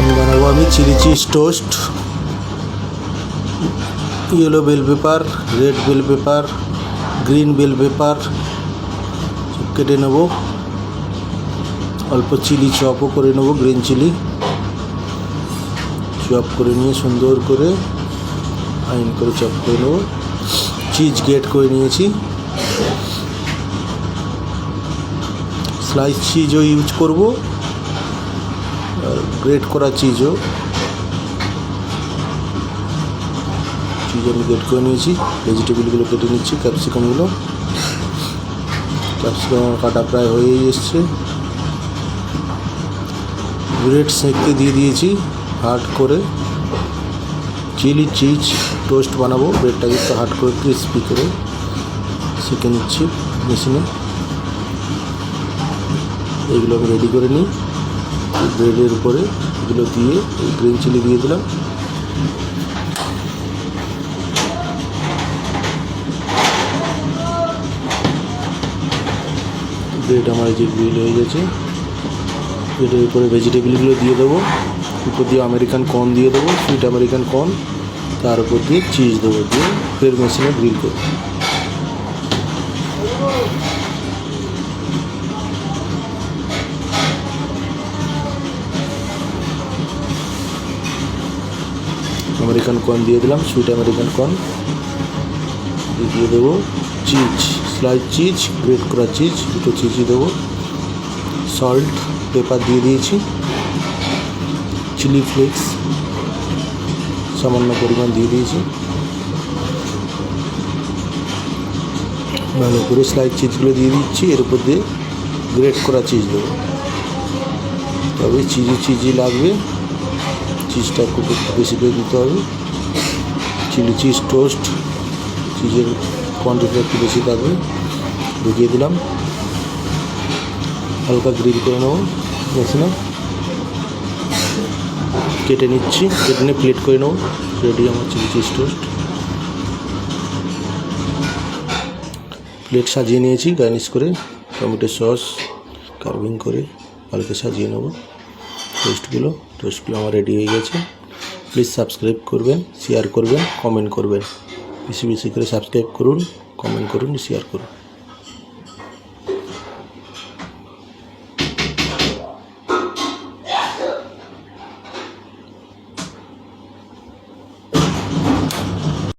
এখন বানাবো আমি chilli cheese toast. Yellow bell pepper, red bell pepper, green bell pepper সব কেটে নেব। অল্প চিলি চপও করে নেব, গ্রিন চিলি চপ করে নিয়ে সুন্দর করে ফাইন করে চপ করে নেব। চিজ গ্রেট করে নিয়েছি, স্লাইস চিজও ইউজ করব আর গ্রেট করা চিজও। চিজ আমি গ্রেট করে নিয়েছি। ভেজিটেবলগুলো কেটে নিচ্ছি, ক্যাপসিকাম কাটা প্রায় হয়েই এসছে। ব্রেড সেঁকতে দিয়ে দিয়েছি হার্ড করে। চিলি চিজ টোস্ট বানাবো, ব্রেডটাকে একটু হার্ড করে ক্রিস্পি করে সেঁকে নিচ্ছি মেশিনে। এইগুলো আমি রেডি করে নিই। ব্রেডের উপরে এগুলো দিয়ে গ্রিন চিলি দিয়ে দিলাম। ব্রেড আমার যে গ্রিল হয়ে গেছে। ব্রেডের উপরে ভেজিটেবলগুলো দিয়ে দেবো, উপর দিয়ে আমেরিকান কর্ন দিয়ে দেবো, সুইট আমেরিকান কর্ন, তার উপর দিয়ে চিজ দেবো, দিয়ে ফের মেশিনে গ্রিল করব। আমেরিকান কর্ন দিয়ে দিলাম, সুইট আমেরিকান কর্ন দিয়ে দেবো। চিজ, স্লাইস চিজ, গ্রেট করা চিজ, দুটো চিজই দেবো। সল্ট, পেপার দিয়ে দিয়েছি। চিলি ফ্লেক্স সামান্য পরিমাণ দিয়ে দিয়েছি। ভালো করে স্লাইস চিজগুলো দিয়ে দিচ্ছি, এর উপর দিয়ে গ্রেট করা চিজ দেবো। তবে চিজি লাগবে, চিজটা খুব একটু বেশি করে দিতে হবে। চিলি চিজ টোস্ট, চিজের কোয়ান্টিটি একটু বেশি থাকবে। ঢুকিয়ে দিলাম, হালকা গ্রিল করে নেবো মেশিনে। কেটে নিচ্ছি, কেটে নিয়ে প্লেট করে নেবো। রেডি আমার চিলি চিজ টোস্ট। প্লেট সাজিয়ে নিয়েছি গার্নিশ করে, টমেটো সস কার্ভিং করে হালকা সাজিয়ে নেবো। টোস্টগুলো আমার রেডি হয়ে গেছে। প্লিজ সাবস্ক্রাইব করবেন, শেয়ার করবেন, কমেন্ট করবেন। বেশি বেশি করে সাবস্ক্রাইব করুন, কমেন্ট করুন, শেয়ার করুন।